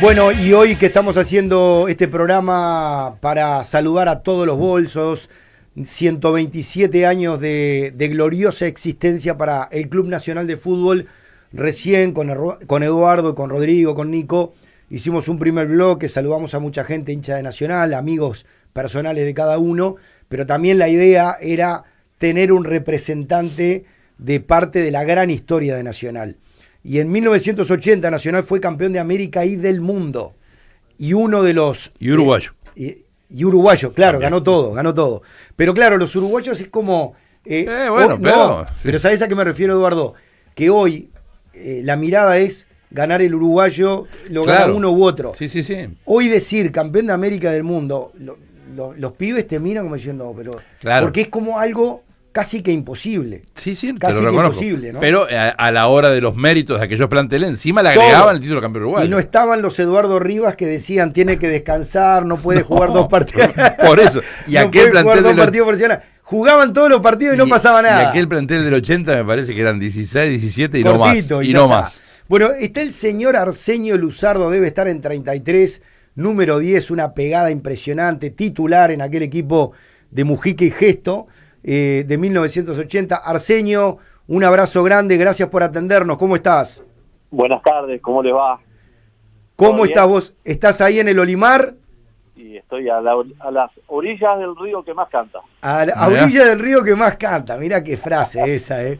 Bueno, y hoy que estamos haciendo este programa para saludar a todos los bolsos, 127 años de gloriosa existencia para el Club Nacional de Fútbol, recién con Eduardo, con Rodrigo, con Nico, hicimos un primer bloque, saludamos a mucha gente hincha de Nacional, amigos personales de cada uno, pero también la idea era tener un representante de parte de la gran historia de Nacional. Y en 1980 Nacional fue campeón de América y del mundo. Y uno de los... Y uruguayo. Y uruguayo, claro, También. ganó todo. Pero claro, los uruguayos es como... Bueno, no, sí. pero ¿sabés a qué me refiero, Eduardo? Que hoy la mirada es ganar el uruguayo, lo Claro. gana uno u otro. Sí, sí, sí. Hoy decir campeón de América del mundo, los pibes te miran como diciendo, pero... Claro. Porque es como algo casi que imposible. Sí, sí, te Casi lo que reconozco. imposible, ¿no? Pero a la hora de los méritos de aquellos planteles, encima le Todo. agregaban el título de campeón uruguayo. Y no estaban los Eduardo Rivas que decían tiene que descansar, no puede jugar dos partidos. Por eso. Y no aquel puede jugar plantel dos del partidos profesionales. Jugaban todos los partidos y no pasaba nada. Y aquel plantel del 80 me parece que eran 16, 17 y Cortito, no más. y Y ya no está. más. Bueno, está el señor Arsenio Luzardo, debe estar en 33, número 10, una pegada impresionante, titular en aquel equipo de Mujica y Gesto de 1980. Arsenio, un abrazo grande, gracias por atendernos. ¿Cómo estás? Buenas tardes, ¿cómo les va? ¿Cómo ¿Todo estás bien? vos? ¿Estás ahí en el Olimar? Y estoy a las orillas del río que más canta. A Mirá. orilla del río que más canta. Mirá qué frase esa, ¿eh?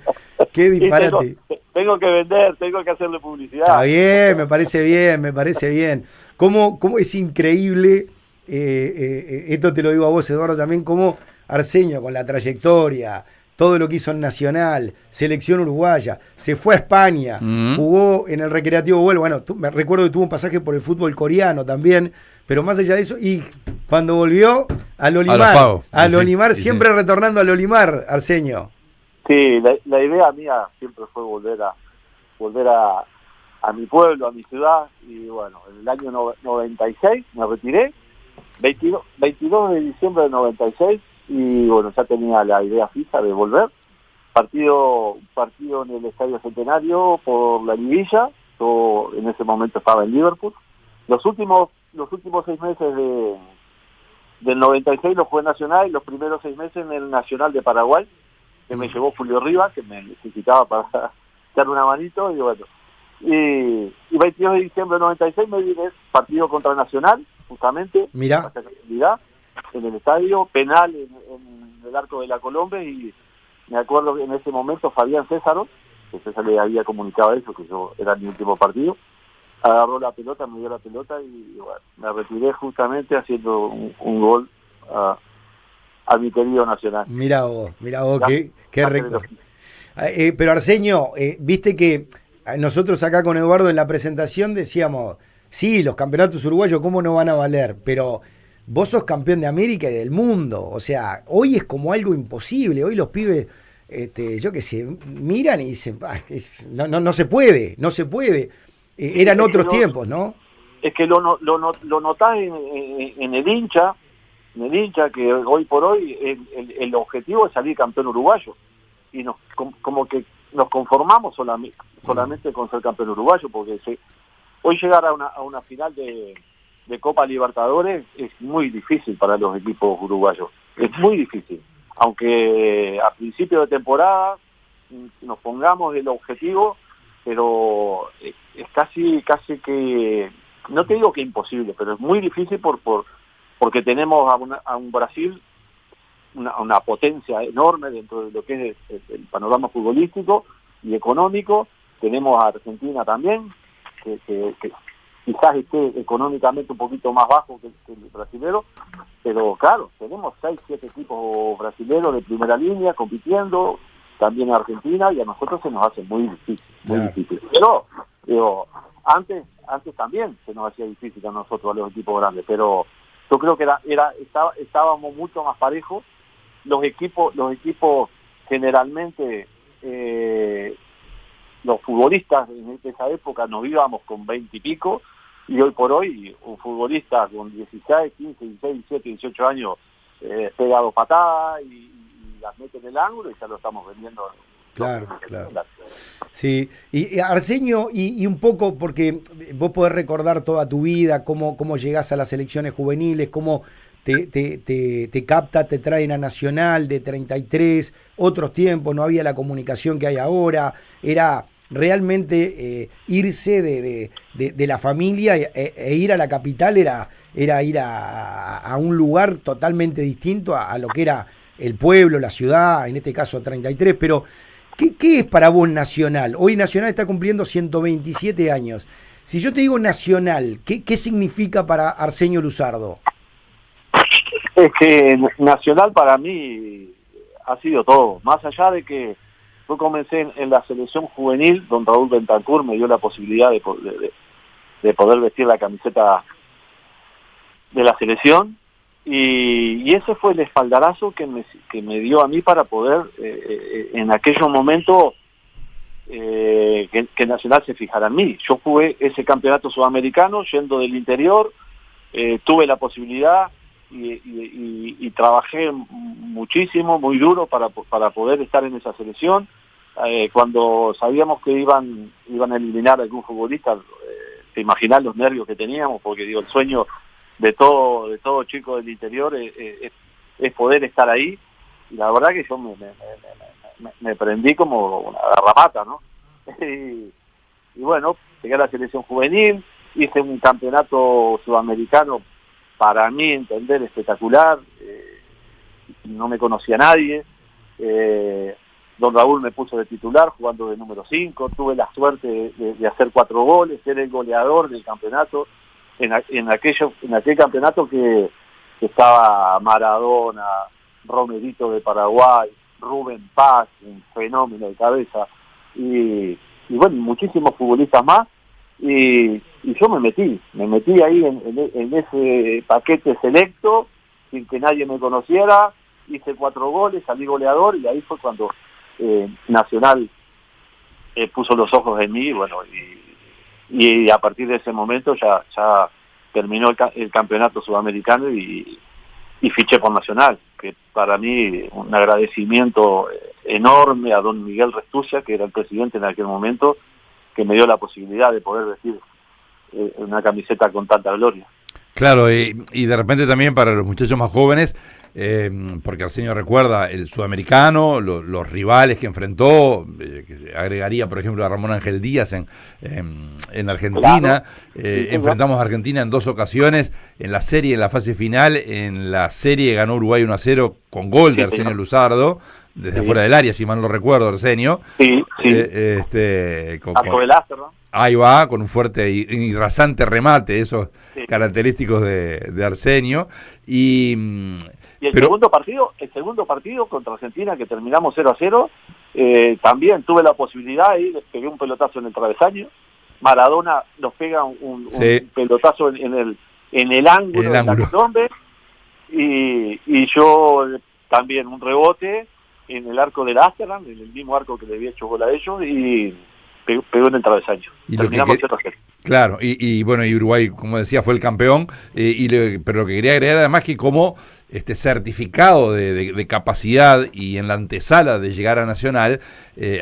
Qué Y disparate. tengo que vender, tengo que hacerle publicidad. Está bien, me parece bien, me parece bien. Cómo es increíble, esto te lo digo a vos, Eduardo, también, cómo Arsenio, con la trayectoria, todo lo que hizo en Nacional, selección uruguaya, se fue a España, jugó en el Recreativo Huelva, bueno, me recuerdo que tuvo un pasaje por el fútbol coreano también, pero más allá de eso, y cuando volvió al Olimar, pagos. al Sí, Olimar, sí, siempre sí. retornando al Olimar, Arsenio. Sí, la idea mía siempre fue volver a mi pueblo, a mi ciudad, y bueno, en el año 96 me retiré, 22 de diciembre del 96, y bueno, ya tenía la idea fija de volver. Partido en el Estadio Centenario por la liguilla. Yo en ese momento estaba en Liverpool. Los últimos 6 meses del 96 los jugué en Nacional, y los primeros 6 meses en el Nacional de Paraguay, que me llevó Julio Rivas, que me necesitaba para echarle una manito, y bueno. Y 22 de diciembre del 96 me vine, partido contra Nacional, justamente, Mirá. en el estadio, penal en el arco de la Colombe, y me acuerdo que en ese momento Fabián Césaro, que César le había comunicado eso, que yo era mi último partido, agarró la pelota, me dio la pelota, y bueno, me retiré justamente haciendo un gol a mi querido Nacional. Mirá vos, Ya, qué récord. Pero Arsenio, viste que nosotros acá con Eduardo en la presentación decíamos, sí, los campeonatos uruguayos, ¿cómo no van a valer? Pero vos sos campeón de América y del mundo, o sea, hoy es como algo imposible, hoy los pibes, yo qué sé, miran y dicen, no se puede, eran otros tiempos, ¿no? Es que lo notás en el hincha, que hoy por hoy el objetivo es salir campeón uruguayo, y como que nos conformamos solamente con ser campeón uruguayo, porque hoy llegar a una final de Copa Libertadores es muy difícil para los equipos uruguayos, es muy difícil, aunque a principio de temporada nos pongamos el objetivo, pero es casi que, no te digo que imposible, pero es muy difícil porque tenemos a un Brasil, una potencia enorme dentro de lo que es el panorama futbolístico y económico. Tenemos a Argentina también, que quizás esté económicamente un poquito más bajo que el brasilero, pero claro, tenemos 6, 7 equipos brasileños de primera línea compitiendo, también en Argentina, y a nosotros se nos hace muy difícil, difícil. Pero, digo, antes también se nos hacía difícil a nosotros, a los equipos grandes, pero yo creo que estábamos mucho más parejos. Los equipos generalmente, los futbolistas en esa época nos íbamos con 20 y pico, y hoy por hoy un futbolista con 16, 15, 16, 17, 18 años pega 2 patadas y las mete en el ángulo, y ya lo estamos vendiendo claro, claro. Sí, y Arsenio, y un poco, porque vos podés recordar toda tu vida, cómo llegás a las selecciones juveniles, cómo te capta, te traen a Nacional de 33, otros tiempos, no había la comunicación que hay ahora, era realmente irse de la familia e ir a la capital era ir a un lugar totalmente distinto a lo que era el pueblo, la ciudad, en este caso 33, pero ¿qué es para vos Nacional? Hoy Nacional está cumpliendo 127 años. Si yo te digo Nacional, ¿qué significa para Arsenio Luzardo? Es que Nacional para mí ha sido todo, más allá de que yo comencé en la selección juvenil, don Raúl Bentancur me dio la posibilidad de poder vestir la camiseta de la selección, y ese fue el espaldarazo que me dio a mí para poder en aquellos momentos que Nacional se fijara en mí. Yo jugué ese campeonato sudamericano yendo del interior, tuve la posibilidad y trabajé muchísimo, muy duro para poder estar en esa selección. Cuando sabíamos que iban a eliminar a algún futbolista, te imaginás los nervios que teníamos, porque digo, el sueño de todo chico del interior es poder estar ahí, y la verdad que yo me prendí como una garrapata, ¿no? y bueno, llegué a la selección juvenil, hice un campeonato sudamericano, para mí entender, espectacular, no me conocía nadie, don Raúl me puso de titular jugando de número 5, tuve la suerte de hacer 4 goles, ser el goleador del campeonato, en aquel campeonato que estaba Maradona, Romerito de Paraguay, Rubén Paz, un fenómeno de cabeza, y bueno, muchísimos futbolistas más, y yo me metí ahí en ese paquete selecto, sin que nadie me conociera, hice 4 goles, salí goleador, y ahí fue cuando Nacional puso los ojos en mí, y bueno, y a partir de ese momento ya terminó el campeonato sudamericano y fiché por Nacional, que para mí un agradecimiento enorme a don Miguel Restucia, que era el presidente en aquel momento, que me dio la posibilidad de poder vestir una camiseta con tanta gloria. Claro, y de repente también para los muchachos más jóvenes, porque Arsenio recuerda el sudamericano, los rivales que enfrentó, que agregaría por ejemplo a Ramón Ángel Díaz en Argentina, enfrentamos a Argentina en 2 ocasiones, en la serie, en la fase final, en la serie ganó Uruguay 1-0 con gol de Arsenio Luzardo, desde fuera del área, si mal no recuerdo, Arsenio. Sí. Arco del Áster, ¿no? Ahí va, con un fuerte y rasante remate, esos característicos de Arsenio. Y el segundo partido contra Argentina, que terminamos 0-0, también tuve la posibilidad y le pegué un pelotazo en el travesaño. Maradona nos pega un pelotazo en el ángulo de la Colombe, y yo también un rebote en el arco del Amsterdam, en el mismo arco que le había hecho gol a ellos, y pegó en el travesaño. Terminamos 0-0. Claro, y bueno, y Uruguay, como decía, fue el campeón, pero lo que quería agregar además que como certificado de capacidad y en la antesala de llegar a Nacional,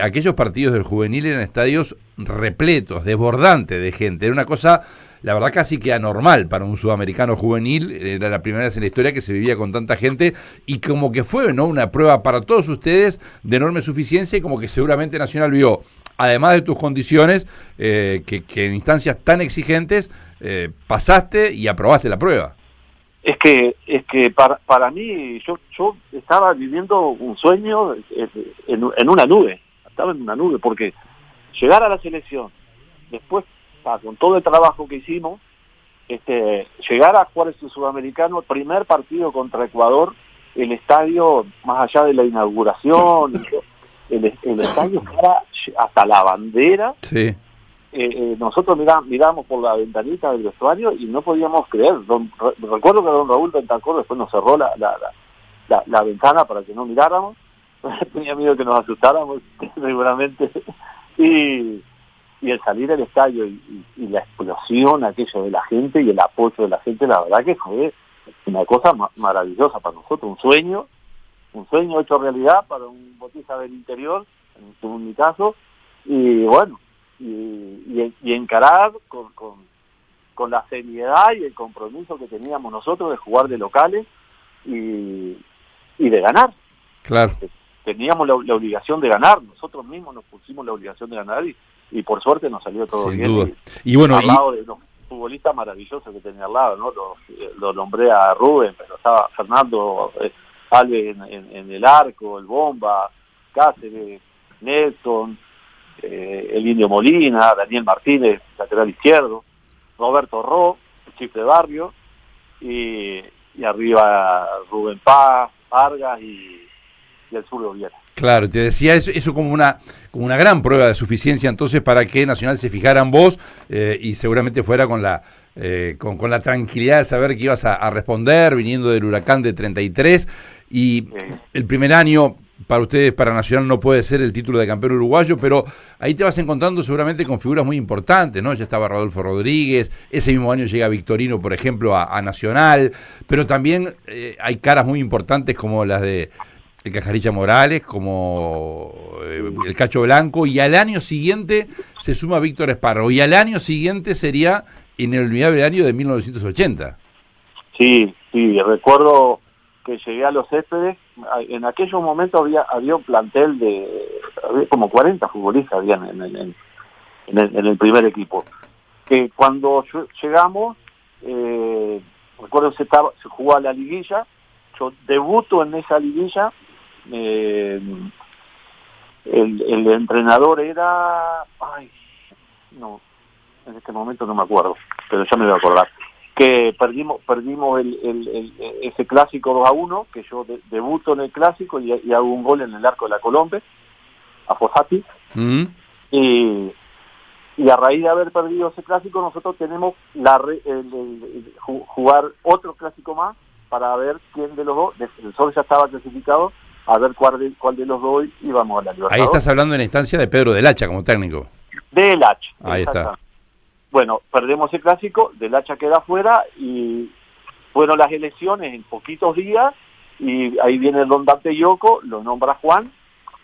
aquellos partidos del juvenil eran estadios repletos, desbordantes de gente, era una cosa, la verdad, casi que anormal para un sudamericano juvenil, era la primera vez en la historia que se vivía con tanta gente, y como que fue, ¿no?, una prueba para todos ustedes de enorme suficiencia, y como que seguramente Nacional vio, además de tus condiciones, que en instancias tan exigentes pasaste y aprobaste la prueba. Es que para mí, yo estaba viviendo un sueño en una nube, estaba en una nube, porque llegar a la selección, después, con todo el trabajo que hicimos, llegar a jugar este sudamericano, primer partido contra Ecuador, el estadio, más allá de la inauguración, el estadio era hasta la bandera. Sí. Nosotros miramos por la ventanita del vestuario y no podíamos creer. Recuerdo que don Raúl Bentancur después nos cerró la ventana para que no miráramos. Tenía miedo que nos asustáramos, seguramente. Y el salir del estadio y la explosión aquello de la gente y el apoyo de la gente, la verdad que fue una cosa maravillosa para nosotros, un sueño hecho realidad para un botija del interior, en mi caso, y bueno, y encarar con la seriedad y el compromiso que teníamos nosotros de jugar de locales y de ganar. Claro. Teníamos la obligación de ganar, nosotros mismos nos pusimos la obligación de ganar y por suerte nos salió todo Sin bien. duda. Y bueno, al lado de los futbolistas maravillosos que tenía al lado, ¿no? Lo nombré a Rubén, pero estaba Fernando Alves en el arco, el Bomba, Cáceres, Nelson, el Indio Molina, Daniel Martínez, lateral izquierdo, Roberto Ro, el chifle de barrio, y arriba Rubén Paz, Vargas y el zurdo Viera. Claro, te decía eso como una gran prueba de suficiencia entonces para que Nacional se fijara en vos y seguramente fuera con la tranquilidad de saber que ibas a responder viniendo del Huracán de 33 y el primer año para ustedes, para Nacional no puede ser el título de campeón uruguayo, pero ahí te vas encontrando seguramente con figuras muy importantes, ¿no? Ya estaba Rodolfo Rodríguez, ese mismo año llega Victorino, por ejemplo, a Nacional, pero también hay caras muy importantes como las de el Cajarilla Morales, como el Cacho Blanco, y al año siguiente se suma Víctor Espárrago, y al año siguiente sería inolvidable el año de 1980. Sí, recuerdo que llegué a los Céspedes, en aquellos momentos había un plantel había como 40 futbolistas habían en el primer equipo, que cuando llegamos, recuerdo se jugaba la liguilla, yo debuto en esa liguilla, el entrenador era, en este momento no me acuerdo, pero ya me voy a acordar, que perdimos ese clásico 2-1, que yo debuto en el clásico y hago un gol en el arco de la Colombe, a Fossati, y a raíz de haber perdido ese clásico nosotros tenemos jugar otro clásico más para ver quién de los dos, el Sol ya estaba clasificado, a ver cuál de los dos íbamos a la Libertadores. Ahí estás hablando en la instancia de Pedro Del Hacha como técnico. Del Hacha. Ahí está. Bueno, perdemos el clásico, Del Hacha queda afuera y fueron las elecciones en poquitos días y ahí viene el don Dante Yoko, lo nombra Juan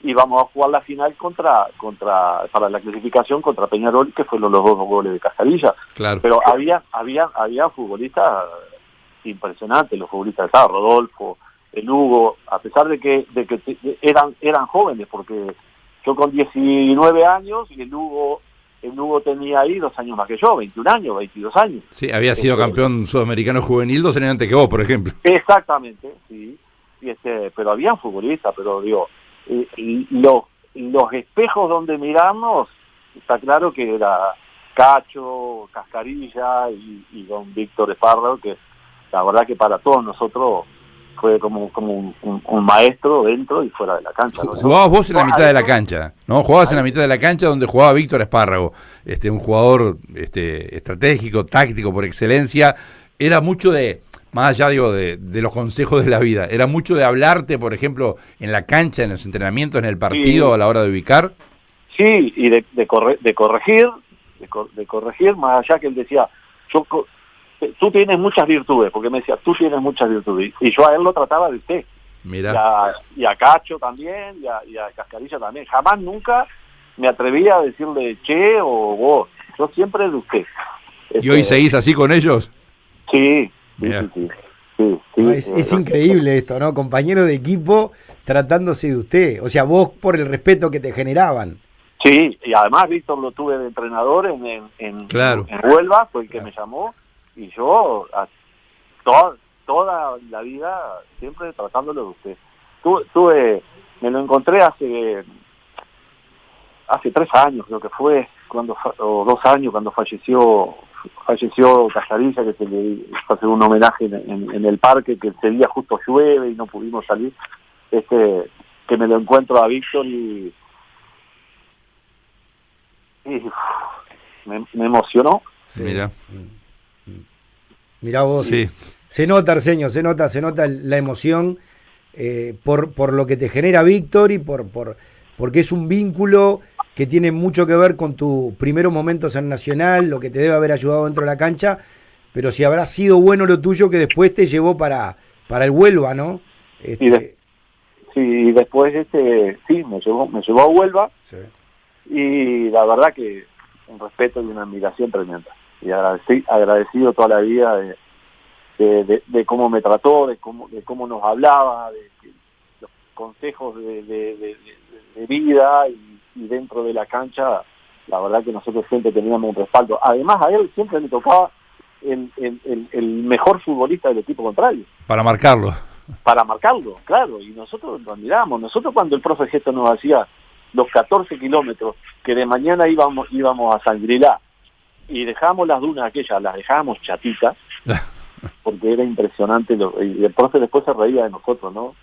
y vamos a jugar la final para la clasificación contra Peñarol, que fueron los dos goles de Cascarilla. Claro. Pero había futbolistas impresionantes, los futbolistas estaban Rodolfo, el Hugo, a pesar de que eran jóvenes, porque yo con 19 años y el Hugo tenía ahí 2 años más que yo, 21 años, 22 años. Sí, había sido campeón sudamericano juvenil 2 años antes que vos, por ejemplo. Exactamente, sí. Pero habían futbolistas, pero digo, los espejos donde miramos, está claro que era Cacho, Cascarilla y don Víctor Espárrago, que la verdad que para todos nosotros fue como un maestro dentro y fuera de la cancha, ¿no? Jugabas vos en la mitad de la cancha, ¿no? Jugabas en la mitad de la cancha donde jugaba Víctor Espárrago, un jugador estratégico, táctico por excelencia. Era mucho más allá de los consejos de la vida, era mucho de hablarte, por ejemplo, en la cancha, en los entrenamientos, en el partido, a la hora de ubicar. Sí, y de corregir, más allá que él decía, tú tienes muchas virtudes, porque me decía, tú tienes muchas virtudes, y yo a él lo trataba de usted. Mirá. Y a Cacho también, y a Cascarilla también. Jamás nunca me atrevía a decirle che o vos, yo siempre de usted. ¿Y hoy seguís así con ellos? Sí. No, es increíble esto, ¿no? Compañero de equipo tratándose de usted, o sea, vos por el respeto que te generaban. Sí, y además Víctor lo tuve de entrenador en Huelva, fue el que me llamó, y yo toda la vida siempre tratándolo de usted. Me lo encontré hace 3 años, creo que fue, o 2 años, cuando falleció Cascarilla, que se le hace un homenaje en el parque, que ese día justo llueve y no pudimos salir, que me lo encuentro a Víctor y me emocionó. Sí. Mirá vos. Sí. Se nota, Arsenio, se nota la emoción por lo que te genera Víctor y porque es un vínculo que tiene mucho que ver con tus primeros momentos en Nacional, lo que te debe haber ayudado dentro de la cancha, pero si habrá sido bueno lo tuyo que después te llevó para el Huelva, ¿no? y después sí, me llevó a Huelva, Sí. y la verdad que un respeto y una admiración tremenda. Y agradecido toda la vida de cómo me trató, de cómo nos hablaba, de los consejos de vida y dentro de la cancha. La verdad que nosotros siempre teníamos un respaldo. Además, a él siempre le tocaba el mejor futbolista del equipo contrario. Para marcarlo. Para marcarlo, claro, y nosotros lo admiramos. Nosotros cuando el profe Gesto nos hacía los 14 kilómetros, que de mañana íbamos a Sangrilá, y dejábamos las dunas aquellas, las dejábamos chatitas, porque era impresionante, y el profe después se reía de nosotros, ¿no?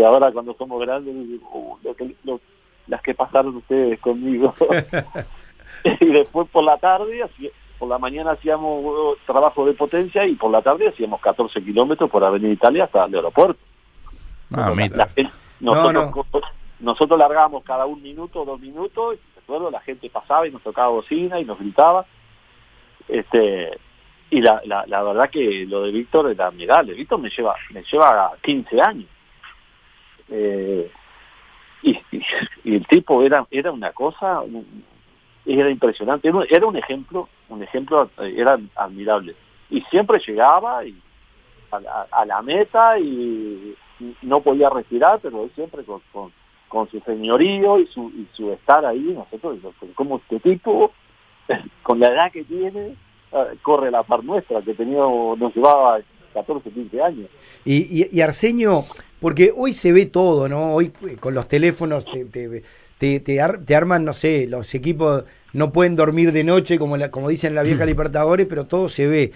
Ahora cuando somos grandes, las que pasaron ustedes conmigo. Y después por la mañana hacíamos trabajo de potencia, y por la tarde hacíamos 14 kilómetros por Avenida Italia hasta el aeropuerto. Nosotros largábamos cada 1 minuto, 2 minutos, y recuerdo, la gente pasaba y nos tocaba bocina y nos gritaba. Y la verdad que lo de Víctor era admirable. Víctor me lleva 15 años. Y el tipo era una cosa, era impresionante, era un ejemplo, era admirable. Y siempre llegaba a la meta, y no podía respirar, pero él siempre con su señorío y su estar ahí. Nosotros, como este tipo, con la edad que tiene, corre la par nuestra, que nos llevaba 14, 15 años. Y Arsenio, porque hoy se ve todo, ¿no? Hoy con los teléfonos te arman, no sé, los equipos no pueden dormir de noche, como dicen la vieja Libertadores, pero todo se ve.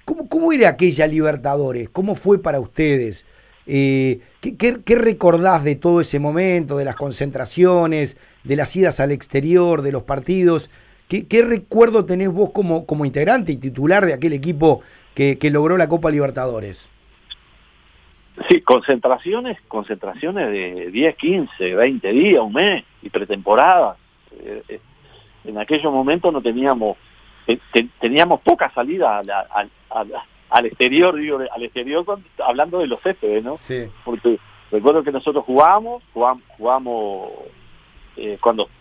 ¿Cómo era aquella Libertadores? ¿Cómo fue para ustedes? ¿Qué recordás de todo ese momento, de las concentraciones, de las idas al exterior, de los partidos? ¿Qué recuerdo tenés vos como integrante y titular de aquel equipo que logró la Copa Libertadores? Sí, concentraciones de 10, 15, 20 días, un mes, y pretemporada. En aquellos momentos no teníamos poca salida al exterior, al exterior hablando de los céspedes, ¿no? Sí. Porque recuerdo que nosotros jugamos cuando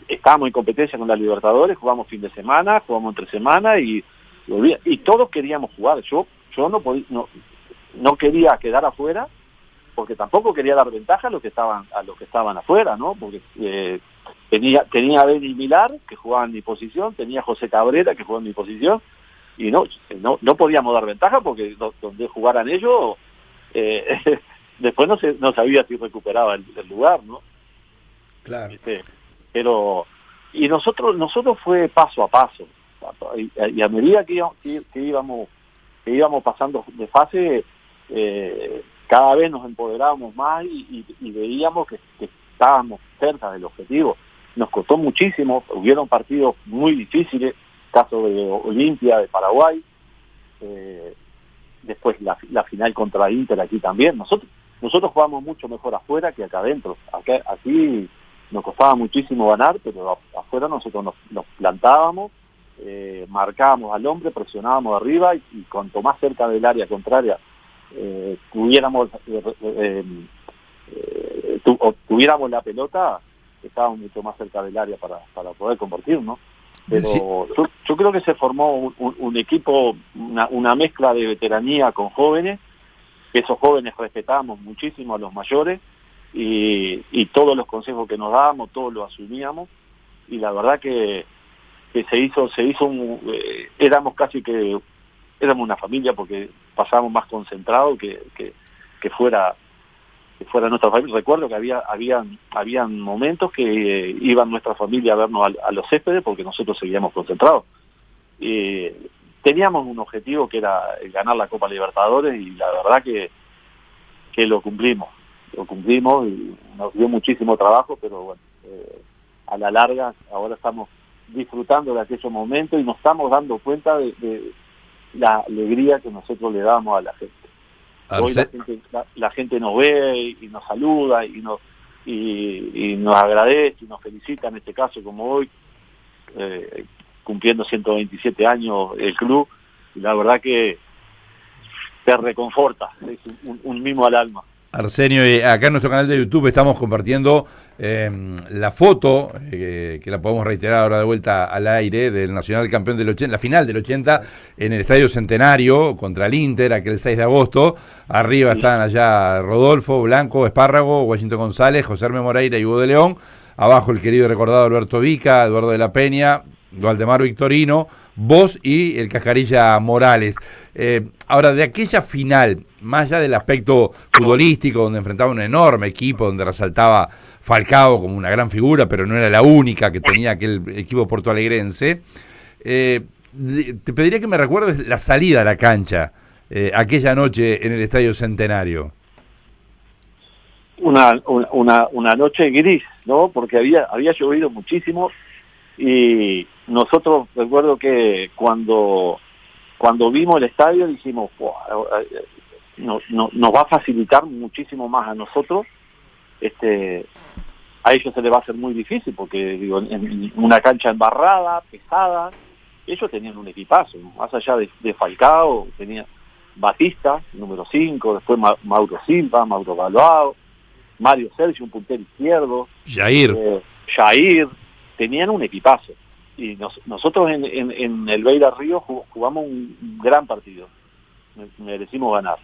estábamos en competencia con la Libertadores, jugamos fin de semana, jugamos entre semana, y todos queríamos jugar. Yo no quería quedar afuera, porque tampoco quería dar ventaja a los que estaban afuera, ¿no? Porque tenía a Benny Milar, que jugaba en mi posición, tenía a José Cabrera, que jugaba en mi posición, y no podíamos dar ventaja, porque donde jugaran ellos, después no sabía si recuperaba el lugar, ¿no? Claro. Y nosotros fue paso a paso, y a medida que íbamos pasando de fase, cada vez nos empoderábamos más, y veíamos que estábamos cerca del objetivo. Nos costó muchísimo, hubieron partidos muy difíciles, caso de Olimpia de Paraguay, después la final contra Inter aquí también. Nosotros jugamos mucho mejor afuera que acá adentro. Aquí nos costaba muchísimo ganar, pero afuera nosotros nos plantábamos, marcábamos al hombre, presionábamos arriba, y cuanto más cerca del área contraria tuviéramos la pelota, estábamos mucho más cerca del área para poder convertir, ¿no? Pero sí, yo creo que se formó un equipo, una mezcla de veteranía con jóvenes, que esos jóvenes respetábamos muchísimo a los mayores, y todos los consejos que nos dábamos, todos los asumíamos, y la verdad que se hizo éramos una familia, porque pasábamos más concentrados que fuera nuestra familia. Recuerdo que habían momentos que iban nuestra familia a vernos a los céspedes, porque nosotros seguíamos concentrados. Teníamos un objetivo, que era ganar la Copa Libertadores, y la verdad que lo cumplimos, y nos dio muchísimo trabajo, pero bueno, a la larga ahora estamos disfrutando de aquellos momentos, y nos estamos dando cuenta de la alegría que nosotros le damos a la gente. Hoy la gente nos ve y nos saluda, y nos agradece y nos felicita, en este caso como hoy, cumpliendo 127 años el club, y la verdad que te reconforta, es un mimo al alma. Arsenio, acá en nuestro canal de YouTube estamos compartiendo la foto, que la podemos reiterar ahora de vuelta al aire, del Nacional campeón del 80, la final del 80 en el Estadio Centenario contra el Inter, aquel 6 de agosto. Arriba están allá Rodolfo, Blanco, Espárrago, Washington González, José Hermes Moreira y Hugo de León. Abajo el querido y recordado Alberto Vica, Eduardo de la Peña, Waldemar Victorino, vos y el Cascarilla Morales. Ahora, de aquella final, más allá del aspecto futbolístico, donde enfrentaba un enorme equipo, donde resaltaba Falcao como una gran figura, pero no era la única que tenía aquel equipo portoalegrense, te pediría que me recuerdes la salida a la cancha aquella noche en el Estadio Centenario. Una noche gris, ¿no? Porque había llovido muchísimo y nosotros, recuerdo que cuando vimos el estadio dijimos, nos va a facilitar muchísimo más a nosotros, a ellos se les va a hacer muy difícil porque digo, en una cancha embarrada, pesada, ellos tenían un equipazo, más allá de Falcao, tenía Batista, número 5, después Mauro Silva, Mauro Balbao, Mario Sergio, un puntero izquierdo, Jair, tenían un equipazo. Y nosotros en el Beira Río jugamos un gran partido, merecimos ganar.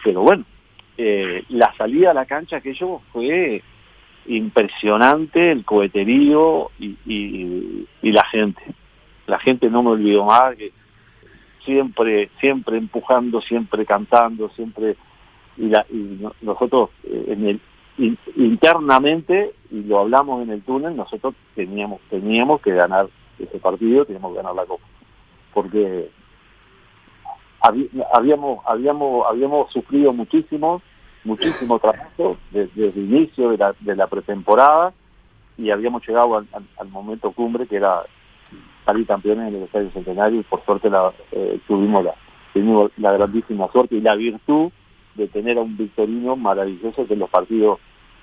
Pero bueno, la salida a la cancha aquello fue impresionante, el coheterío y la gente. La gente no me olvidó más, que siempre empujando, siempre cantando, siempre nosotros internamente, y lo hablamos en el túnel, nosotros teníamos que ganar ese partido, teníamos que ganar la Copa, porque habíamos sufrido muchísimo trabajo desde el inicio de la pretemporada, y habíamos llegado al momento cumbre, que era salir campeones en el Estadio Centenario, y por suerte tuvimos la grandísima suerte y la virtud de tener a un Victorino maravilloso, que en los partidos,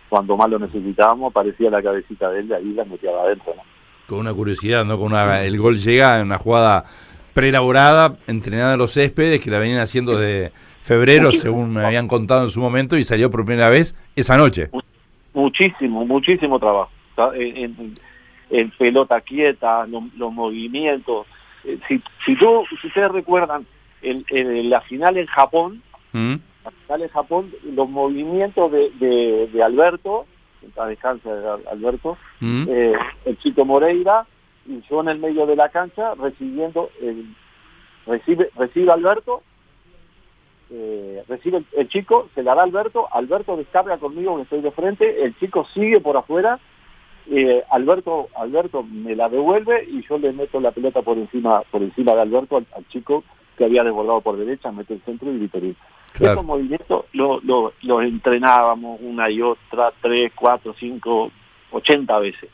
cuando más lo necesitábamos, aparecía la cabecita de él, de ahí la metía adentro, ¿no? Con una curiosidad, ¿no? El gol llega en una jugada preelaborada, entrenada en los céspedes, que la venían haciendo de febrero, según me habían contado en su momento, y salió por primera vez esa noche. Muchísimo trabajo. En pelota quieta, los movimientos. Si ustedes recuerdan la final en Japón, los movimientos de Alberto, a descanso de Alberto, el Chico Moreira, y yo en el medio de la cancha recibiendo, recibe Alberto, recibe el chico, se la da Alberto descarga conmigo que estoy de frente, el chico sigue por afuera, Alberto me la devuelve y yo le meto la pelota por encima de Alberto al chico que había desbordado por derecha, mete el centro y Vitorino. Claro. Esos movimientos los entrenábamos una y otra, 3, 4, 5, 80 veces.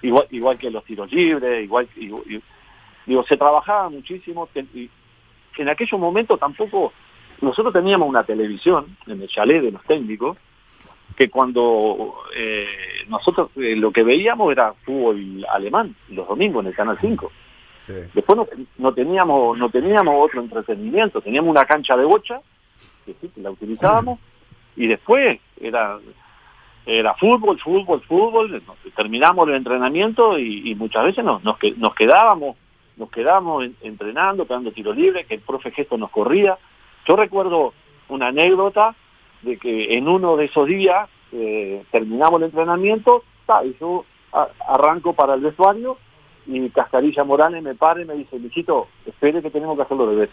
Igual que los tiros libres, se trabajaba muchísimo. Y en aquellos momentos tampoco, nosotros teníamos una televisión en el chalet de los técnicos, que cuando nosotros lo que veíamos era fútbol alemán, los domingos en el Canal 5. Sí. Después no teníamos otro entretenimiento, teníamos una cancha de bocha, que sí, que la utilizábamos, y después era fútbol, terminamos el entrenamiento y muchas veces nos quedábamos entrenando, pegando tiro libre, que el profe Gesto nos corría. Yo recuerdo una anécdota de que en uno de esos días terminamos el entrenamiento, y yo arranco para el vestuario y Cascarilla Morales me para y me dice, Luchito, espere que tenemos que hacerlo de vez.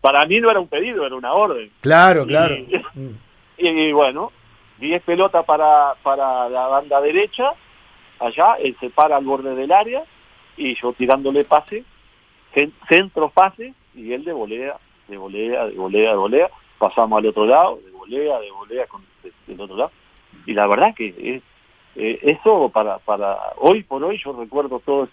Para mí no era un pedido, era una orden. Claro. Y bueno, 10 pelotas para la banda derecha, allá, él se para al borde del área y yo tirándole pase, centro pase, y él de volea, pasamos al otro lado, de volea del otro lado. Y la verdad que eso para hoy por hoy yo recuerdo todo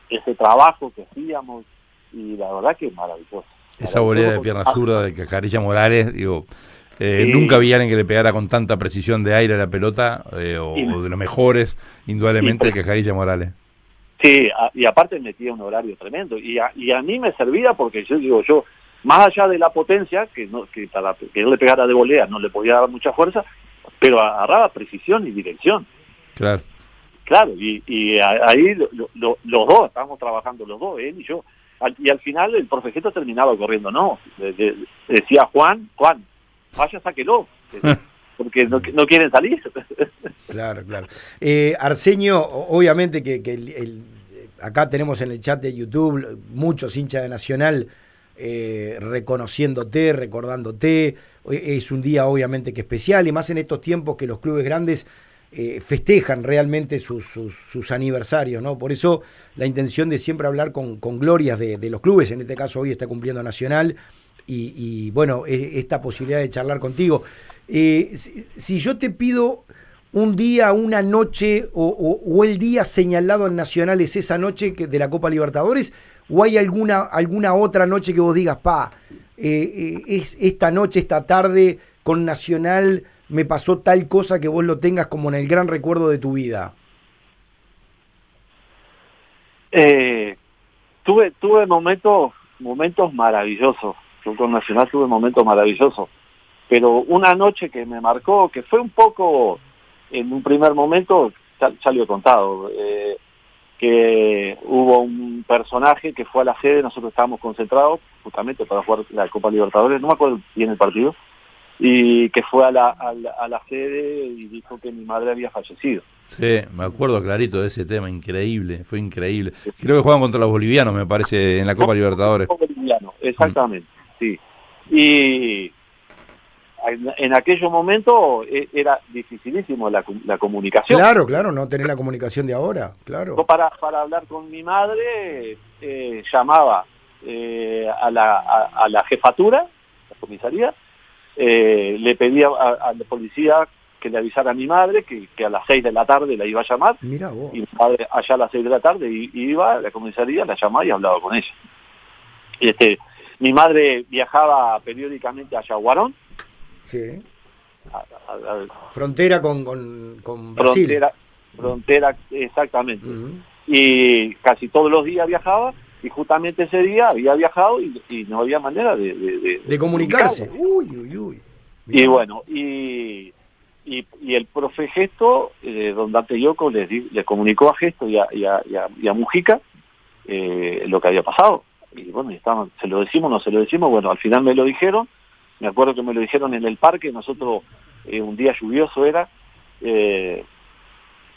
ese trabajo que hacíamos, y la verdad que es maravilloso. Esa volea de pierna zurda de Cascarilla Morales, nunca vi a alguien que le pegara con tanta precisión de aire a la pelota, o de los mejores, indudablemente, el Cascarilla Morales. Sí, y aparte metía un horario tremendo, y a mí me servía porque yo más allá de la potencia, que para que él le pegara de volea no le podía dar mucha fuerza, pero agarraba precisión y dirección. Claro. Claro, y ahí los dos, estábamos trabajando los dos, él y yo. Y al final el profejeto terminaba corriendo, no, decía Juan, vaya, sáquelo, porque no quieren salir. Claro. Arsenio, obviamente que acá tenemos en el chat de YouTube muchos hinchas de Nacional reconociéndote, recordándote. Es un día obviamente que especial, y más en estos tiempos que los clubes grandes festejan realmente sus aniversarios, ¿no? Por eso la intención de siempre hablar con glorias de los clubes. En este caso hoy está cumpliendo Nacional, y bueno, esta posibilidad de charlar contigo. Si yo te pido un día, una noche o el día señalado en Nacional, ¿es esa noche de la Copa Libertadores? ¿O hay alguna otra noche que vos digas, es esta noche, esta tarde con Nacional me pasó tal cosa, que vos lo tengas como en el gran recuerdo de tu vida? Tuve momentos maravillosos. Yo con Nacional tuve momentos maravillosos. Pero una noche que me marcó, que fue un poco, en un primer momento, ya lo he contado, que hubo un personaje que fue a la sede, nosotros estábamos concentrados justamente para jugar la Copa Libertadores, no me acuerdo bien el partido, y que fue a la sede y dijo que mi madre había fallecido. Sí, me acuerdo clarito de ese tema, increíble, fue increíble. Creo que juegan contra los bolivianos, me parece, en la Copa Libertadores. Boliviano, exactamente, sí. Y en aquellos momentos era dificilísimo la comunicación. Claro, no tener la comunicación de ahora, claro. Yo para hablar con mi madre llamaba a la jefatura, la comisaría, le pedía a la policía que le avisara a mi madre que a las 6 de la tarde la iba a llamar. Mirá vos. Y mi madre allá a las 6 de la tarde iba a la comisaría, la llamaba y hablaba con ella. Mi madre viajaba periódicamente a Yaguarón. Sí. Frontera con Brasil. Frontera, exactamente. Uh-huh. Y casi todos los días viajaba, y justamente ese día había viajado y no había manera de comunicarse. Uy. Y bueno, y el profe Gesto, don Dante Yoko, le comunicó a Gesto y a Mujica lo que había pasado. Y bueno, se lo decimos, no se lo decimos. Bueno, al final me lo dijeron. Me acuerdo que me lo dijeron en el parque. Nosotros, un día lluvioso era,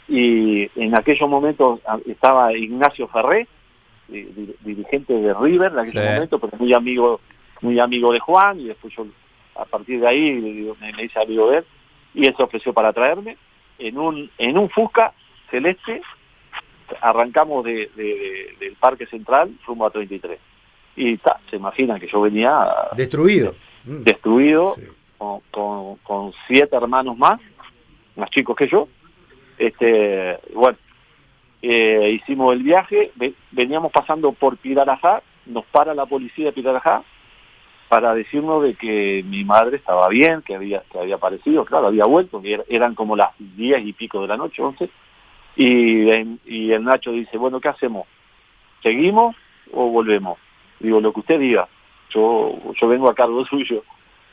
y en aquellos momentos estaba Ignacio Ferré, dirigente de River en aquel momento, pero muy amigo de Juan, y después yo a partir de ahí me hice amigo de él, y él se ofreció para traerme en un Fusca celeste. Arrancamos del Parque Central rumbo a 33, y se imaginan que yo venía destruido, sí. con 7 hermanos más chicos que yo. Bueno, hicimos el viaje, veníamos pasando por Pirarajá, nos para la policía de Pirarajá para decirnos de que mi madre estaba bien, que había aparecido, claro, había vuelto, que eran como las 10 y pico de la noche, 11, y el Nacho dice, bueno, ¿qué hacemos? ¿Seguimos o volvemos? Digo, lo que usted diga, yo vengo a cargo suyo.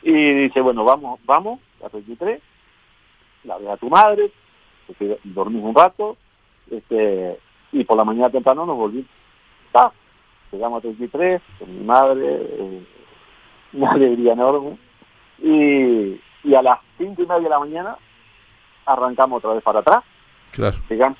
Y dice, bueno, vamos a 33, la ve a tu madre, dormimos un rato, y por la mañana temprano nos volvimos. Llegamos a 33, con mi madre, una alegría enorme, y a las 5:30 de la mañana arrancamos otra vez para atrás. Claro. Llegamos.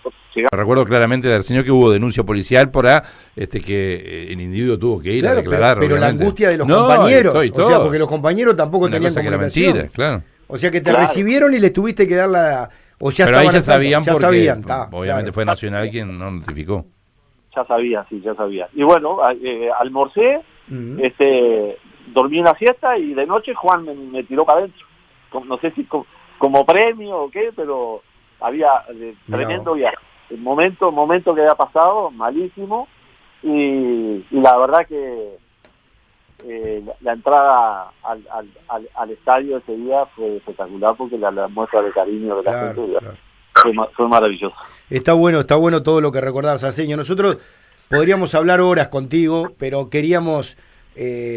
Recuerdo claramente del señor que hubo denuncia policial para que el individuo tuvo que ir a declarar. Pero la angustia de los compañeros, o sea, porque los compañeros tampoco tenían comunicación. Mentira, claro. O sea que te recibieron y les tuviste que dar la... O ya pero ahí ya sabían, porque sabían, obviamente fue Nacional quien no notificó. Ya sabía. Y bueno, almorcé, dormí una siesta, y de noche Juan me tiró para adentro. No sé si como premio o qué, pero había tremendo viaje. El momento que había pasado, malísimo, y la verdad que la entrada al estadio ese día fue espectacular, porque la muestra de cariño de la gente fue maravilloso. Está bueno todo lo que recordás, Arsenio. Nosotros podríamos hablar horas contigo, pero queríamos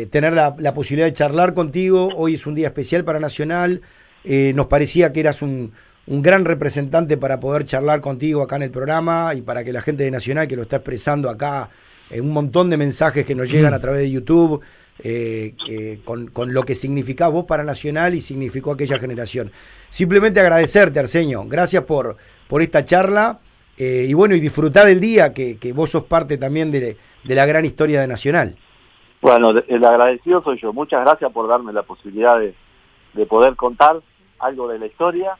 tener la posibilidad de charlar contigo. Hoy es un día especial para Nacional. Nos parecía que eras un gran representante para poder charlar contigo acá en el programa y para que la gente de Nacional, que lo está expresando acá, un montón de mensajes que nos llegan a través de YouTube, con lo que significás vos para Nacional y significó aquella generación. Simplemente agradecerte, Arsenio. Gracias por esta charla y bueno, y disfrutar del día, que vos sos parte también de la gran historia de Nacional. Bueno, el agradecido soy yo. Muchas gracias por darme la posibilidad de poder contar algo de la historia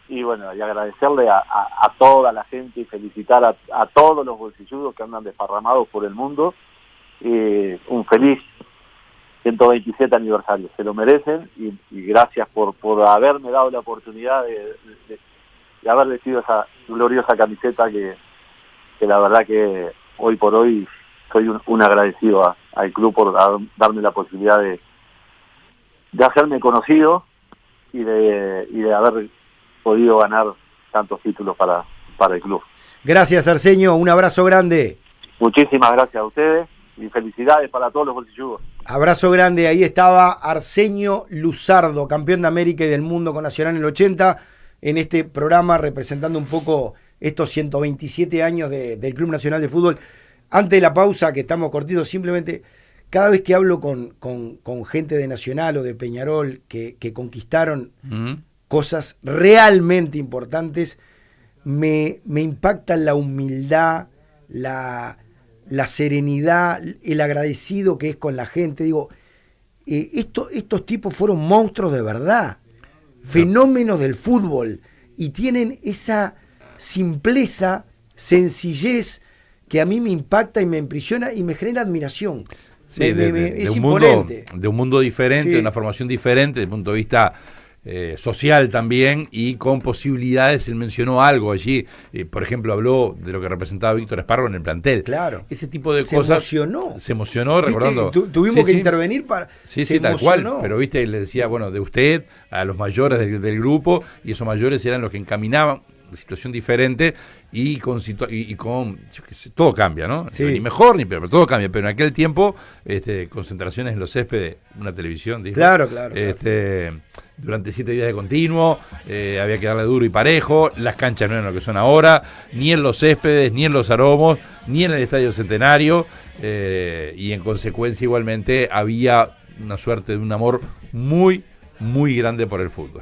y bueno, y agradecerle a toda la gente y felicitar a todos los bolsilludos que andan desparramados por el mundo. Un feliz 127 aniversario, se lo merecen y gracias por haberme dado la oportunidad de haber vestido esa gloriosa camiseta que la verdad que hoy por hoy soy un agradecido al club por darme la posibilidad de hacerme conocido y de haber podido ganar tantos títulos para el club. Gracias, Arsenio, un abrazo grande. Muchísimas gracias a ustedes y felicidades para todos los bolsilludos. Abrazo grande, ahí estaba Arsenio Luzardo, campeón de América y del mundo con Nacional en el 80, en este programa representando un poco estos 127 años del Club Nacional de Fútbol. Antes de la pausa, que estamos cortitos, simplemente cada vez que hablo con gente de Nacional o de Peñarol que conquistaron cosas realmente importantes, me impacta la humildad, la serenidad, el agradecido que es con la gente. Digo, estos tipos fueron monstruos de verdad, fenómenos del fútbol, y tienen esa simpleza, sencillez que a mí me impacta y me impresiona y me genera admiración. Sí, es imponente. De un mundo diferente, Sí. de una formación diferente, desde el punto de vista social también, y con posibilidades. Él mencionó algo allí, por ejemplo, habló de lo que representaba Víctor Esparro en el plantel. Claro. Ese tipo de Se cosas. emocionó. Se emocionó, recordando. Tuvimos que intervenir para. Sí, tal cual. Pero viste, le decía, bueno, de usted a los mayores del grupo, y esos mayores eran los que encaminaban situación diferente y con yo qué sé, todo cambia, ¿no? Sí. Ni mejor ni peor, pero todo cambia. Pero en aquel tiempo, concentraciones en los céspedes, una televisión, dijo, Claro. durante 7 días de continuo, había que darle duro y parejo. Las canchas no eran lo que son ahora, ni en los céspedes, ni en los aromos, ni en el Estadio Centenario, y en consecuencia igualmente había una suerte de un amor muy, muy grande por el fútbol.